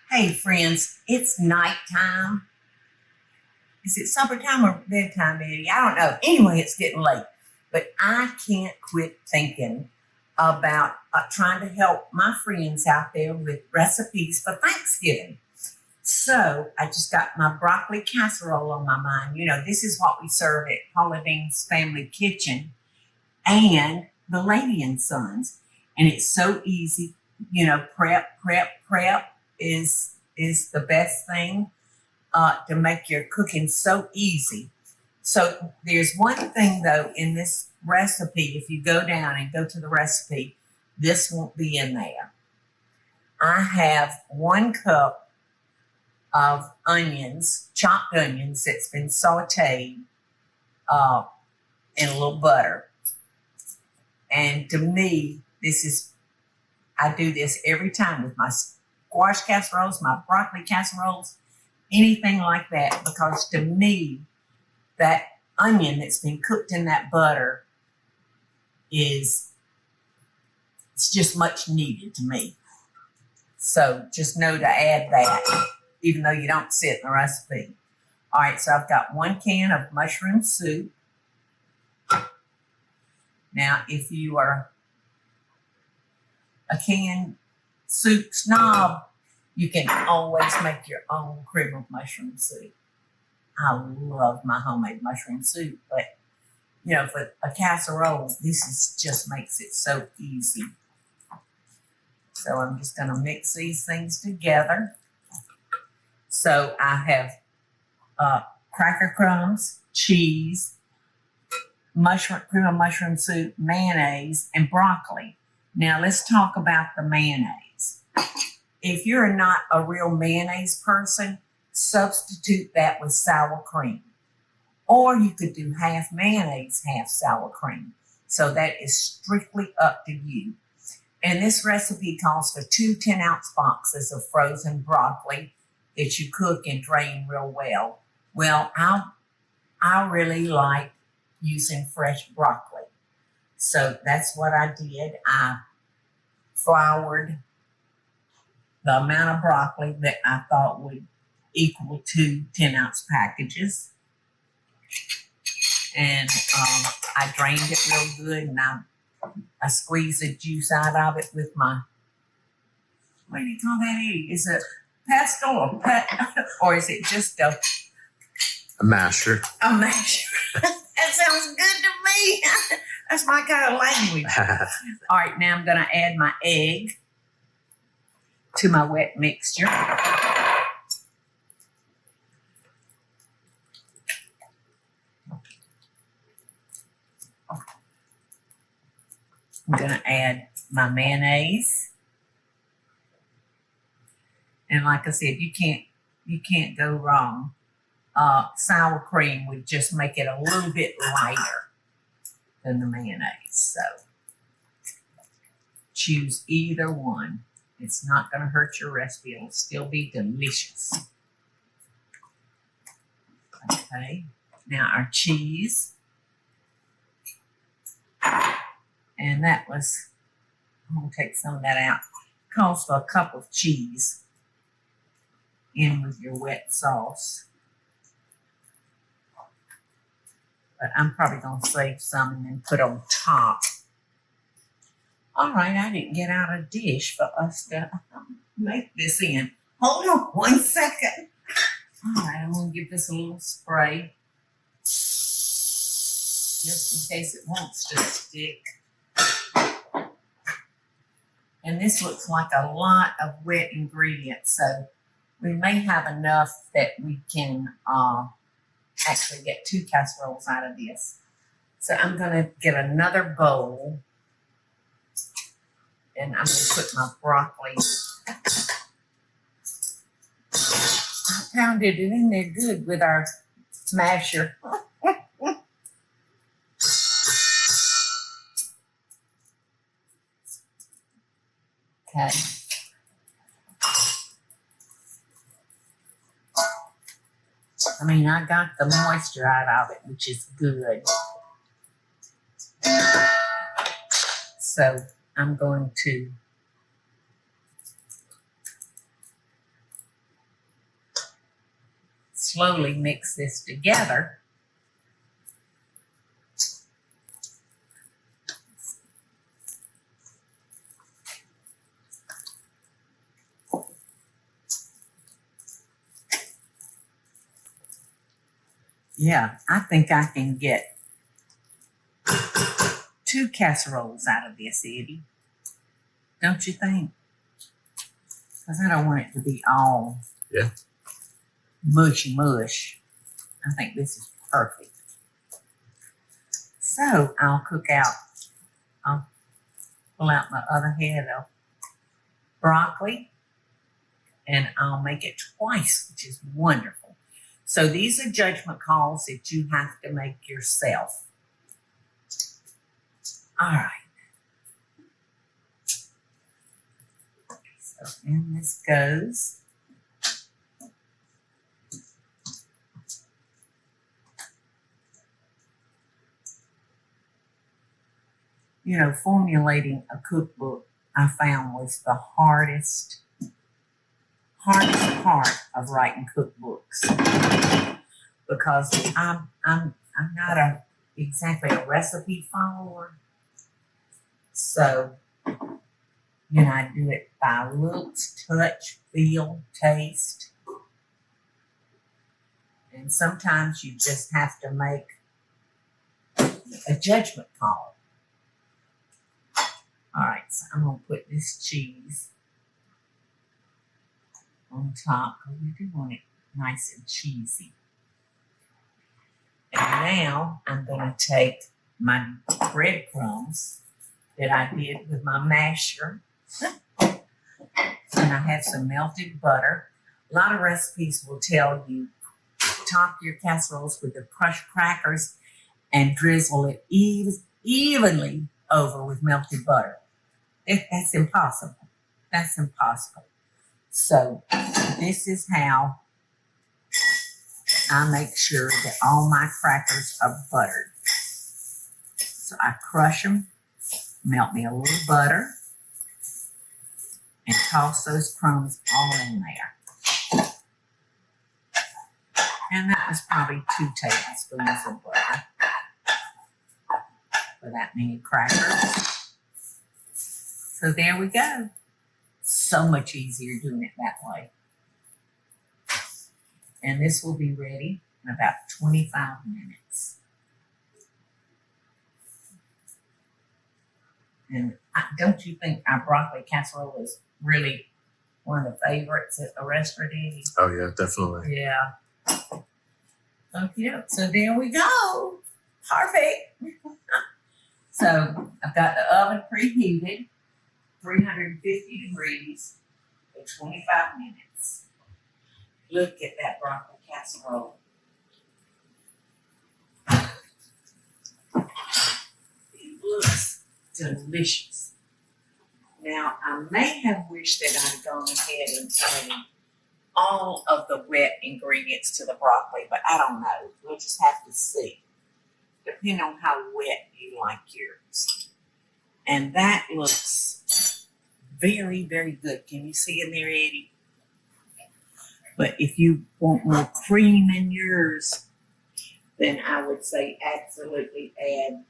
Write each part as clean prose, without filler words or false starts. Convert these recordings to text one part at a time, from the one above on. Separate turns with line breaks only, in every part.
Hey friends, it's nighttime. Is it supper time or bedtime, Eddie? I don't know. Anyway, it's getting late. But I can't quit thinking about trying to help my friends out there with recipes for Thanksgiving. So I just got my broccoli casserole on my mind. You know, this is what we serve at Paula Deen's Family Kitchen and the Lady and Sons. And it's so easy. You know, prep is the best thing to make your cooking so easy. So there's one thing though in this recipe. If you go down and go to the recipe, this won't be in there. I have 1 cup of onions, chopped onions that's been sauteed in a little butter. And to me, I do this every time with my squash casseroles, my broccoli casseroles, anything like that, because to me, that onion that's been cooked in that butter it's just much needed to me. So just know to add that, even though you don't see it in the recipe. All right, so I've got 1 can of mushroom soup. Now, if you are a canned soup snob, you can always make your own cream of mushroom soup. I love my homemade mushroom soup, but you know, for a casserole, just makes it so easy. So I'm just going to mix these things together. So I have cracker crumbs, cheese, cream of mushroom soup, mayonnaise, and broccoli. Now let's talk about the mayonnaise. If you're not a real mayonnaise person, substitute that with sour cream. Or you could do half mayonnaise, half sour cream. So that is strictly up to you. And this recipe calls for 2 10-ounce boxes of frozen broccoli that you cook and drain real well. Well, I really like using fresh broccoli. So that's what I did. I floured the amount of broccoli that I thought would equal 2 10-ounce packages. And I drained it real good, and I squeezed the juice out of it with my, what do you call that? Is it pestle or is it just a
masher?
A masher. That sounds good to me. That's my kind of language. All right, now I'm going to add my egg to my wet mixture. I'm going to add my mayonnaise. And like I said, you can't go wrong. Sour cream would just make it a little bit lighter than the mayonnaise. So choose either one. It's not going to hurt your recipe. It'll still be delicious. Okay, now our cheese. And that was, I'm going to take some of that out. Calls for a cup of cheese in with your wet sauce. But I'm probably going to save some and then put on top. All right, I didn't get out a dish for us to make this in. Hold on 1 second. All right, I'm going to give this a little spray. Just in case it wants to stick. And this looks like a lot of wet ingredients, so we may have enough that we can actually get 2 casseroles out of this. So I'm going to get another bowl, and I'm going to put my broccoli. I pounded it in there good with our masher. Okay. I mean, I got the moisture out of it, which is good. So I'm going to slowly mix this together. Yeah, I think I can get 2 casseroles out of this, Eddie. Don't you think? Because I don't want it to be all mush. I think this is perfect. So I'll pull out my other head of broccoli, and I'll make it twice, which is wonderful. So these are judgment calls that you have to make yourself. All right. So in this goes. You know, formulating a cookbook I found was the hardest part of writing cookbooks, because I'm not exactly a recipe follower. So, you know, I do it by looks, touch, feel, taste. And sometimes you just have to make a judgment call. All right, so I'm going to put this cheese on top, because we do want it nice and cheesy. And now I'm going to take my breadcrumbs that I did with my masher, and I have some melted butter. A lot of recipes will tell you top your casseroles with the crushed crackers and drizzle it evenly over with melted butter. That's impossible. That's impossible. So this is how I make sure that all my crackers are buttered. So I crush them, melt me a little butter, and toss those crumbs all in there. And that was probably 2 tablespoons of butter for that many crackers. So there we go. So much easier doing it that way. And this will be ready in about 25 minutes. And don't you think our broccoli casserole is really one of the favorites at the restaurant, Eddie?
Oh, yeah, definitely.
Yeah. Okay, so there we go. Perfect. So I've got the oven preheated, 350 degrees for 25 minutes. Look at that broccoli casserole. It looks delicious. Now, I may have wished that I'd gone ahead and added all of the wet ingredients to the broccoli, but I don't know. We'll just have to see, depending on how wet you like yours. And that looks very, very good. Can you see in there, Eddie? But if you want more cream in yours, then I would say absolutely add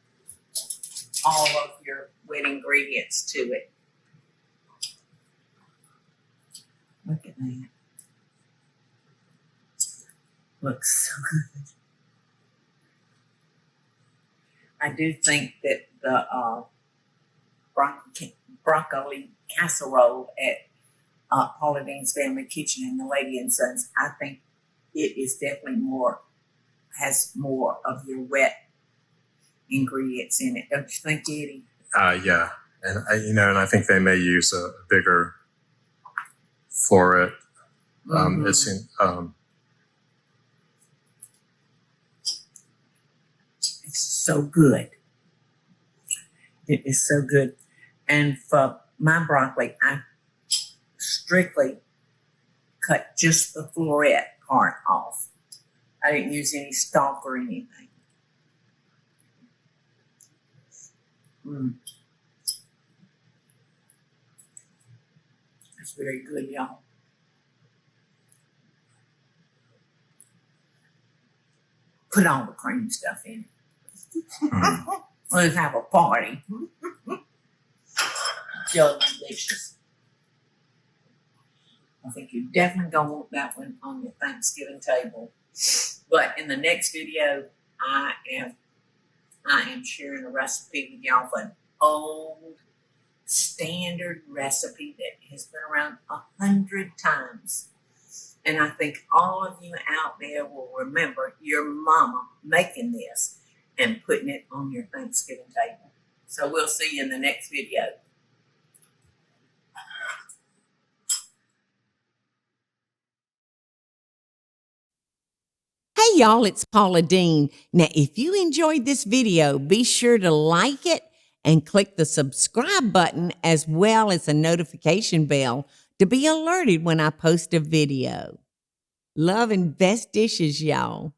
all of your wet ingredients to it. Look at that. Looks so good. I do think that the broccoli casserole at Paula Deen's Family Kitchen and the Lady and Sons, I think it is definitely has more of your wet ingredients in it. Don't you think, Eddie?
Yeah, and I think they may use a bigger floret.
It's so good. It is so good. And for my broccoli, I strictly cut just the floret part off. I didn't use any stalk or anything. It's very good, y'all. put all the cream stuff in it. Let's have a party. Delicious. I think you're definitely gonna want that one on your Thanksgiving table. But in the next video, I am sharing a recipe with y'all of an old standard recipe that has been around 100 times. And I think all of you out there will remember your mama making this and putting it on your Thanksgiving table. So we'll see you in the next video.
Hey y'all, it's Paula Deen. Now, if you enjoyed this video, be sure to like it and click the subscribe button as well as the notification bell to be alerted when I post a video. Love and best dishes, y'all.